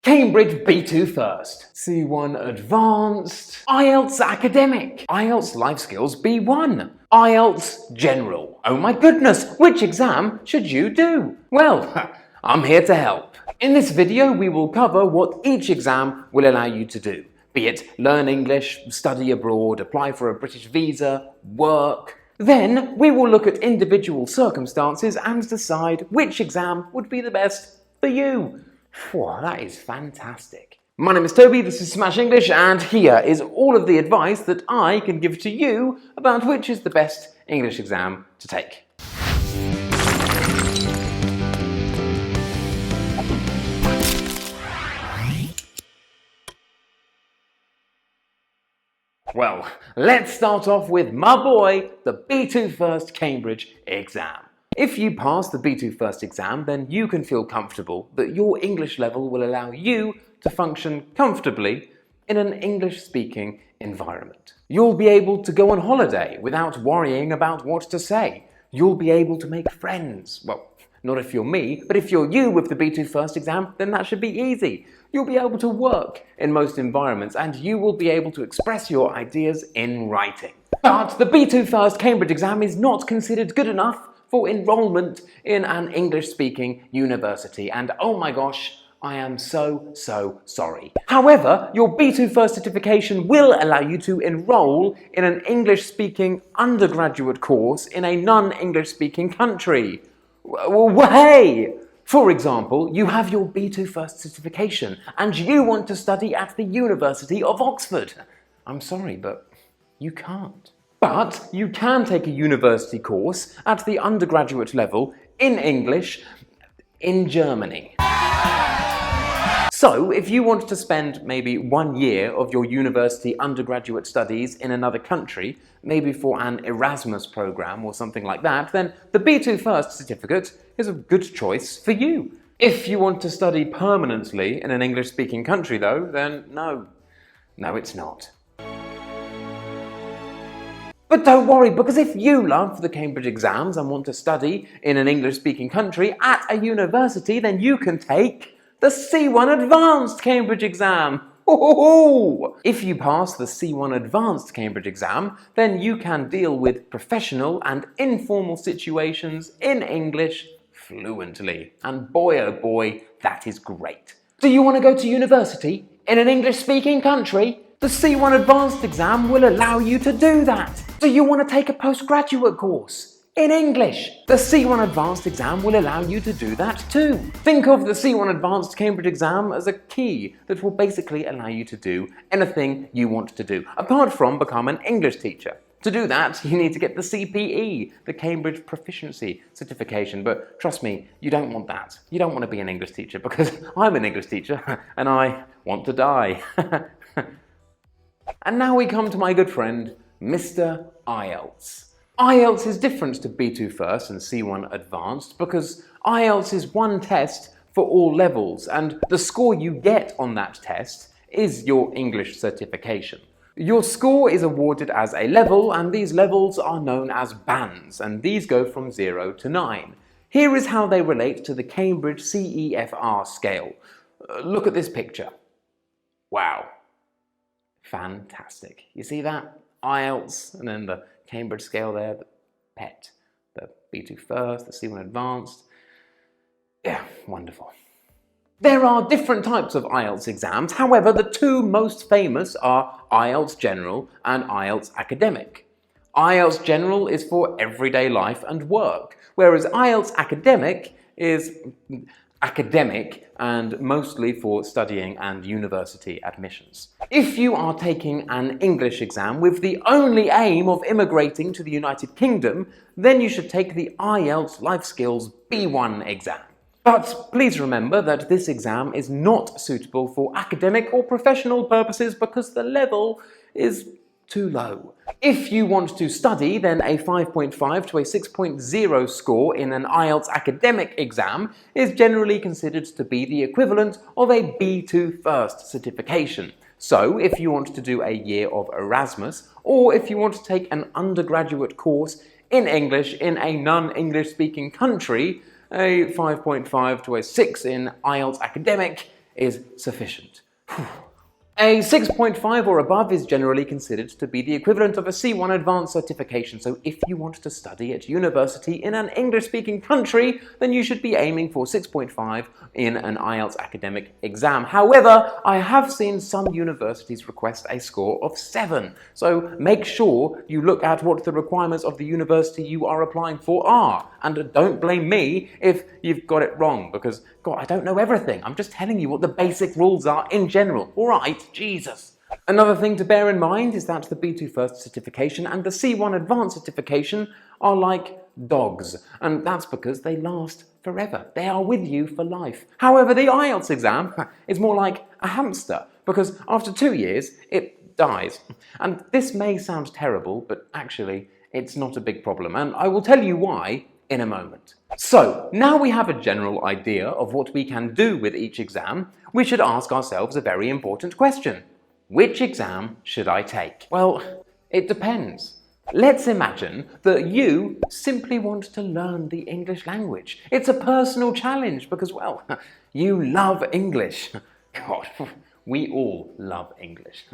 Cambridge B2 First, C1 Advanced, IELTS Academic, IELTS Life Skills B1, IELTS General. Oh my goodness, which exam should you do? Well, I'm here to help. In this video, we will cover what each exam will allow you to do, be it learn English, study abroad, apply for a British visa, work. Then we will look at individual circumstances and decide which exam would be the best for you. Wow, that is fantastic. My name is Toby, this is Smash English, and here is all of the advice that I can give to you about which is the best English exam to take. Well, let's start off with my boy, the B2 First Cambridge exam. If you pass the B2 First exam, then you can feel comfortable that your English level will allow you to function comfortably in an English-speaking environment. You'll be able to go on holiday without worrying about what to say. You'll be able to make friends. Well, not if you're me, but if you're you with the B2 First exam, then that should be easy. You'll be able to work in most environments and you will be able to express your ideas in writing. But the B2 First Cambridge exam is not considered good enough for enrolment in an English-speaking university, and oh my gosh, I am so sorry. However, your B2 First certification will allow you to enroll in an English-speaking undergraduate course in a non-English-speaking country. Hey! For example, you have your B2 First certification and you want to study at the University of Oxford. I'm sorry, but you can't. But you can take a university course at the undergraduate level in English in Germany. So, if you want to spend maybe 1 year of your university undergraduate studies in another country, maybe for an Erasmus program or something like that, then the B2 First certificate is a good choice for you. If you want to study permanently in an English-speaking country though, then no, it's not. But don't worry, because if you love the Cambridge exams and want to study in an English-speaking country at a university, then you can take the C1 Advanced Cambridge exam. If you pass the C1 Advanced Cambridge exam, then you can deal with professional and informal situations in English fluently. And boy oh boy, that is great. Do you want to go to university in an English-speaking country? The C1 Advanced exam will allow you to do that. Do you want to take a postgraduate course in English? The C1 Advanced exam will allow you to do that too. Think of the C1 Advanced Cambridge exam as a key that will basically allow you to do anything you want to do, apart from become an English teacher. To do that, you need to get the CPE, the Cambridge Proficiency Certification, but trust me, you don't want that. You don't want to be an English teacher because I'm an English teacher and I want to die. And now we come to my good friend, Mr. IELTS. IELTS is different to B2 First and C1 Advanced because IELTS is one test for all levels, and the score you get on that test is your English certification. Your score is awarded as a level, and these levels are known as bands, and these go from 0 to 9. Here is how they relate to the Cambridge CEFR scale. Look at this picture. Wow. Fantastic. You see that? IELTS, and then the Cambridge scale there, the PET, the B2 First, the C1 Advanced. Yeah, wonderful. There are different types of IELTS exams, however, the two most famous are IELTS General and IELTS Academic. IELTS General is for everyday life and work, whereas IELTS Academic is academic and mostly for studying and university admissions. If you are taking an English exam with the only aim of immigrating to the United Kingdom, then you should take the IELTS Life Skills B1 exam. But please remember that this exam is not suitable for academic or professional purposes because the level is too low. If you want to study, then a 5.5 to a 6.0 score in an IELTS academic exam is generally considered to be the equivalent of a B2 First certification. So, if you want to do a year of Erasmus, or if you want to take an undergraduate course in English in a non-English speaking country, a 5.5 to a 6 in IELTS academic is sufficient. A 6.5 or above is generally considered to be the equivalent of a C1 advanced certification, so if you want to study at university in an English-speaking country, then you should be aiming for 6.5 in an IELTS academic exam. However, I have seen some universities request a score of 7, so make sure you look at what the requirements of the university you are applying for are, and don't blame me if you've got it wrong, because, God, I don't know everything. I'm just telling you what the basic rules are in general, alright? Jesus. Another thing to bear in mind is that the B2 First certification and the C1 Advanced certification are like dogs, and that's because they last forever. They are with you for life. However, the IELTS exam is more like a hamster, because after 2 years, it dies. And this may sound terrible, but actually, it's not a big problem, and I will tell you why in a moment. So, now we have a general idea of what we can do with each exam, we should ask ourselves a very important question. Which exam should I take? Well, it depends. Let's imagine that you simply want to learn the English language. It's a personal challenge because, well, you love English. God, we all love English.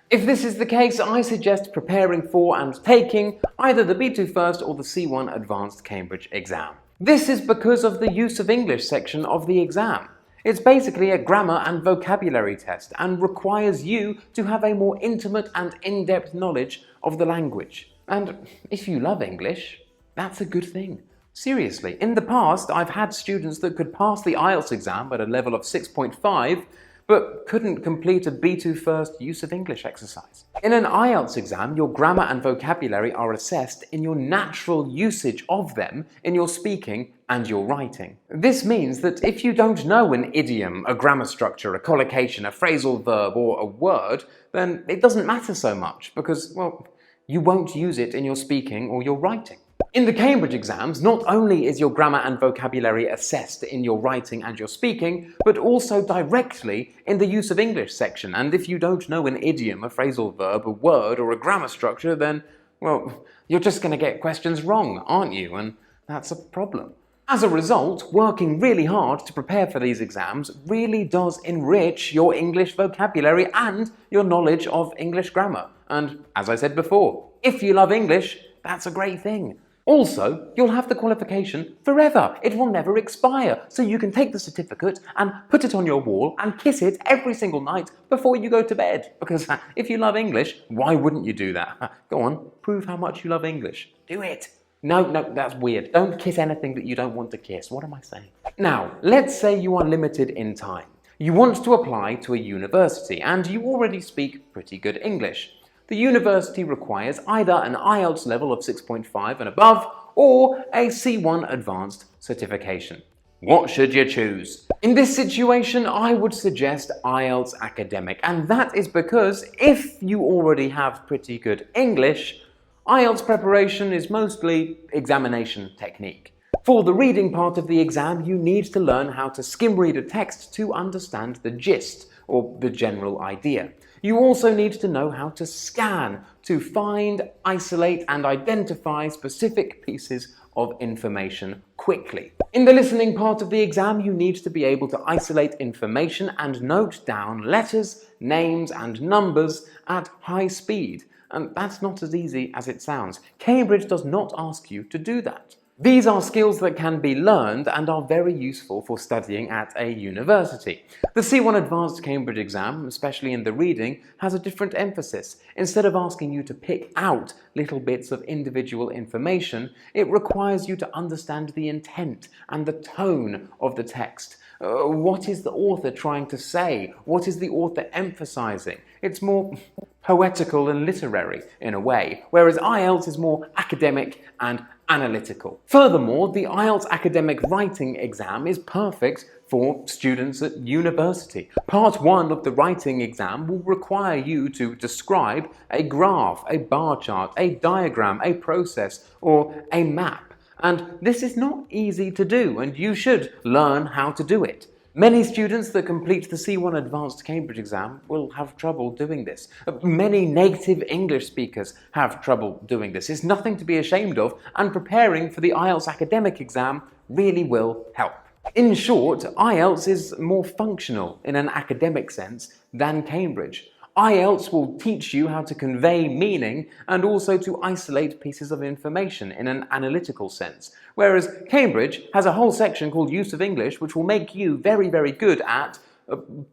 If this is the case, I suggest preparing for and taking either the B2 First or the C1 Advanced Cambridge exam. This is because of the use of English section of the exam. It's basically a grammar and vocabulary test and requires you to have a more intimate and in-depth knowledge of the language. And if you love English, that's a good thing. Seriously, in the past I've had students that could pass the IELTS exam at a level of 6.5 but couldn't complete a B2 First use of English exercise. In an IELTS exam, your grammar and vocabulary are assessed in your natural usage of them in your speaking and your writing. This means that if you don't know an idiom, a grammar structure, a collocation, a phrasal verb, or a word, then it doesn't matter so much because, well, you won't use it in your speaking or your writing. In the Cambridge exams, not only is your grammar and vocabulary assessed in your writing and your speaking, but also directly in the use of English section. And if you don't know an idiom, a phrasal verb, a word, or a grammar structure, then, well, you're just going to get questions wrong, aren't you? And that's a problem. As a result, working really hard to prepare for these exams really does enrich your English vocabulary and your knowledge of English grammar. And as I said before, if you love English, that's a great thing. Also, you'll have the qualification forever. It will never expire, so you can take the certificate and put it on your wall and kiss it every single night before you go to bed. Because if you love English, why wouldn't you do that? Go on, prove how much you love English. Do it. No, that's weird. Don't kiss anything that you don't want to kiss. What am I saying? Now, let's say you are limited in time. You want to apply to a university and you already speak pretty good English. The university requires either an IELTS level of 6.5 and above or a C1 advanced certification. What should you choose? In this situation, I would suggest IELTS Academic, and that is because if you already have pretty good English, IELTS preparation is mostly examination technique. For the reading part of the exam, you need to learn how to skim read a text to understand the gist or the general idea. You also need to know how to scan to find, isolate, and identify specific pieces of information quickly. In the listening part of the exam, you need to be able to isolate information and note down letters, names, and numbers at high speed. And that's not as easy as it sounds. Cambridge does not ask you to do that. These are skills that can be learned and are very useful for studying at a university. The C1 Advanced Cambridge exam, especially in the reading, has a different emphasis. Instead of asking you to pick out little bits of individual information, it requires you to understand the intent and the tone of the text. What is the author trying to say? What is the author emphasizing? It's more poetical and literary in a way, whereas IELTS is more academic and analytical. Furthermore, the IELTS Academic Writing exam is perfect for students at university. Part 1 of the writing exam will require you to describe a graph, a bar chart, a diagram, a process, or a map. And this is not easy to do, and you should learn how to do it. Many students that complete the C1 Advanced Cambridge exam will have trouble doing this. Many native English speakers have trouble doing this. It's nothing to be ashamed of, and preparing for the IELTS Academic exam really will help. In short, IELTS is more functional in an academic sense than Cambridge. IELTS will teach you how to convey meaning and also to isolate pieces of information in an analytical sense, whereas Cambridge has a whole section called Use of English, which will make you very, very good at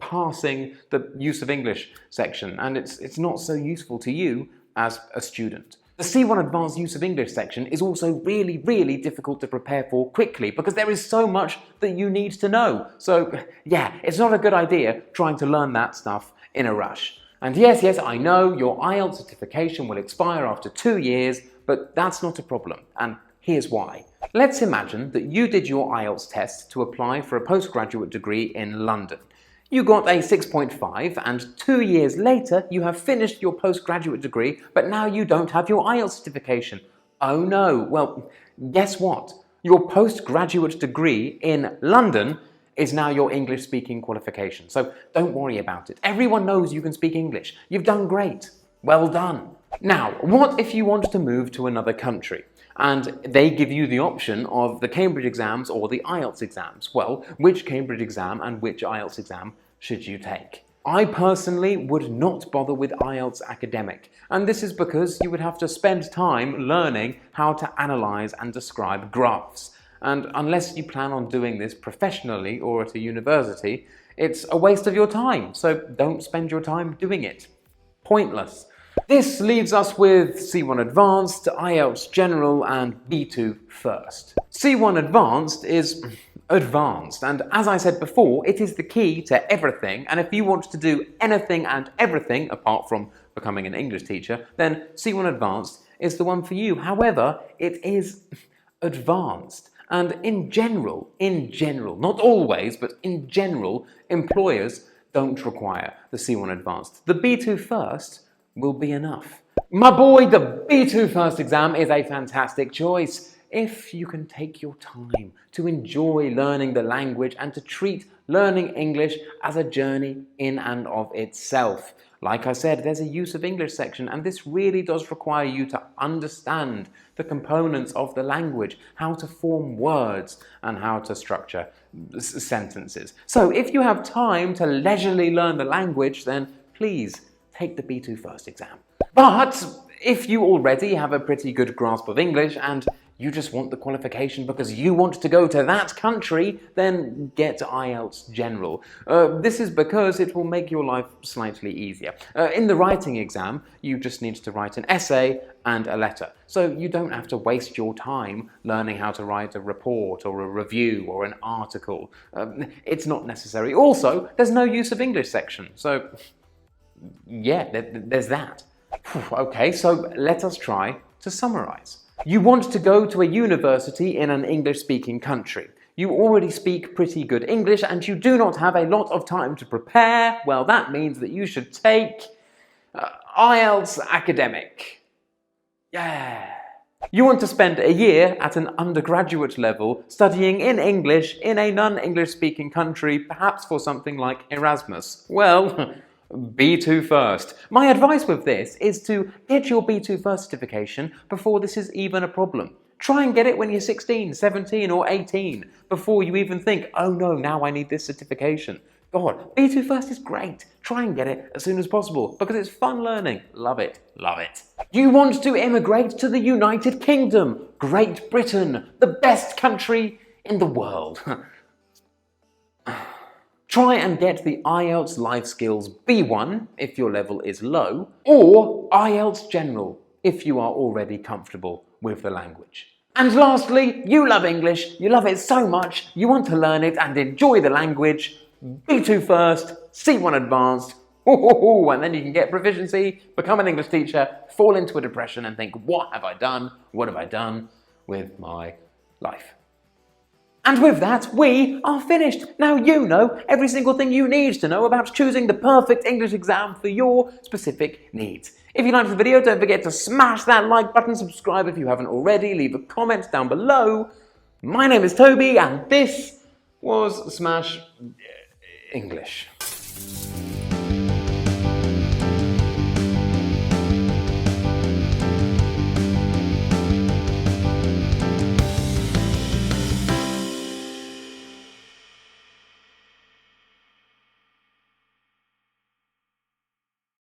passing the Use of English section, and it's not so useful to you as a student. The C1 Advanced Use of English section is also really, really difficult to prepare for quickly because there is so much that you need to know. So yeah, it's not a good idea trying to learn that stuff in a rush. And yes, I know your IELTS certification will expire after 2 years, but that's not a problem, and here's why. Let's imagine that you did your IELTS test to apply for a postgraduate degree in London. You got a 6.5 and 2 years later you have finished your postgraduate degree, but now you don't have your IELTS certification. Oh no, well, guess what? Your postgraduate degree in London is now your English speaking qualification. So don't worry about it. Everyone knows you can speak English. You've done great. Well done. Now, what if you want to move to another country and they give you the option of the Cambridge exams or the IELTS exams? Well, which Cambridge exam and which IELTS exam should you take? I personally would not bother with IELTS Academic, and this is because you would have to spend time learning how to analyse and describe graphs. And unless you plan on doing this professionally or at a university, it's a waste of your time, so don't spend your time doing it. Pointless. This leaves us with C1 Advanced, IELTS General and B2 First. C1 Advanced is advanced, and as I said before, it is the key to everything, and if you want to do anything and everything apart from becoming an English teacher, then C1 Advanced is the one for you. However, it is advanced. And in general, not always, but in general, employers don't require the C1 Advanced. The B2 First will be enough. My boy, the B2 First exam is a fantastic choice if you can take your time to enjoy learning the language and to treat learning English as a journey in and of itself. Like I said, there's a Use of English section, and this really does require you to understand the components of the language, how to form words, and how to structure sentences. So if you have time to leisurely learn the language, then please take the B2 First exam. But if you already have a pretty good grasp of English and you just want the qualification because you want to go to that country, then get IELTS General. This is because it will make your life slightly easier. In the writing exam, you just need to write an essay and a letter. So you don't have to waste your time learning how to write a report or a review or an article. It's not necessary. Also, there's no Use of English section. So yeah, there's that. Okay, so let us try to summarize. You want to go to a university in an English-speaking country. You already speak pretty good English and you do not have a lot of time to prepare. Well, that means that you should take IELTS Academic. Yeah. You want to spend a year at an undergraduate level studying in English in a non-English speaking country, perhaps for something like Erasmus. Well, B2 First. My advice with this is to get your B2 First certification before this is even a problem. Try and get it when you're 16, 17 or 18 before you even think, oh no, now I need this certification. God, B2 First is great. Try and get it as soon as possible because it's fun learning. Love it. Love it. You want to immigrate to the United Kingdom, Great Britain, the best country in the world. Try and get the IELTS Life Skills B1 if your level is low, or IELTS General if you are already comfortable with the language. And lastly, you love English, you love it so much, you want to learn it and enjoy the language. B2 First, C1 Advanced, and then you can get proficiency, become an English teacher, fall into a depression and think, what have I done? What have I done with my life? And with that, we are finished. Now you know every single thing you need to know about choosing the perfect English exam for your specific needs. If you liked the video, don't forget to smash that like button, subscribe if you haven't already, leave a comment down below. My name is Toby, and this was Smash English.